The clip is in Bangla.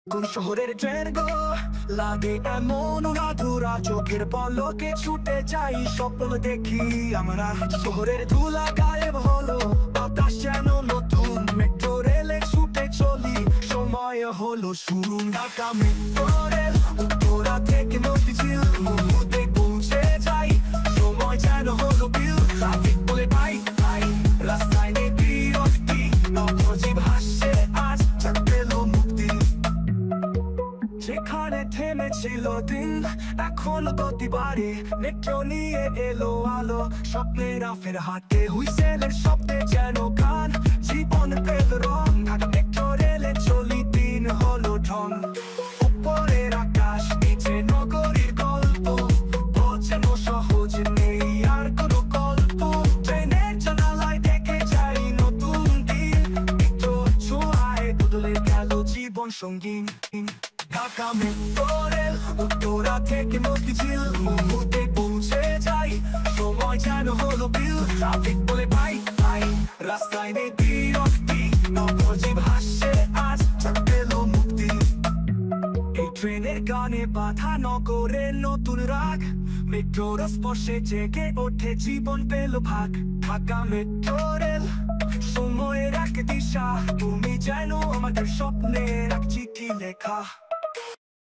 কোন শহরের ট্রেন গো লাগে এমন অধুরা, চোখের পলকে ছুটে যাই স্বপ্ন দেখি আমরা। শহরের ধুলা গায়েব হলো, বাতাস যেন নতুন, মেট্রো রেলে ছুটে চলি, সময় হলো শুরু। ঢাকা মেট্রো রেল উত্তরা থেকে মতিঝিল, মুহূর্তে পৌঁছে যাই, সময় যেন হলো বিল। ট্রাফিক বলে পাই পাই, রাস্তায় নেই বিরক্তি, নবজীব হাসছে আজ, চাক পেল মুক্তি। যেখানে থেমেছিল দিন এখন গতি বাড়ে, মেট্রো নিয়ে এলো আলো, স্বপ্নের রাফের হাতে হুইসেলের শব্দে যেন গান, জীবন পেল রং। ঢাকা মেট্রো রেলে চলি, দিন হলো ঢং। উপরের আকাশ নিচে নগরীর গল্প, বোঝানো সহজ নেই আর কোনো গল্প। ট্রেনের জানালায় দেখে যাই নতুন দিন, মেট্রো ছোঁয়ায় বদলে গেল জীবন সঙ্গীন। ঢাকা মেট্রো রেল উত্তরা থেকে মতিঝিল, মুহূর্তে পৌঁছে যাই, সময় যেন হলো বিল। ট্রাফিক বলে পাই পাই, রাস্তায় নেই বিরক্তি, নবজীব হাসছে আজ, চাক পেল মুক্তি। এই ট্রেনের গানে বাঁধা নগরের নতুন রাগ, মেট্রোর স্পর্শে জেগে ওঠে জীবন পেল ভাগ। ঢাকা মেট্রো রেল সময়ের এক দিশা, তুমি যেন আমাদের স্বপ্নের এক চিঠি লেখা।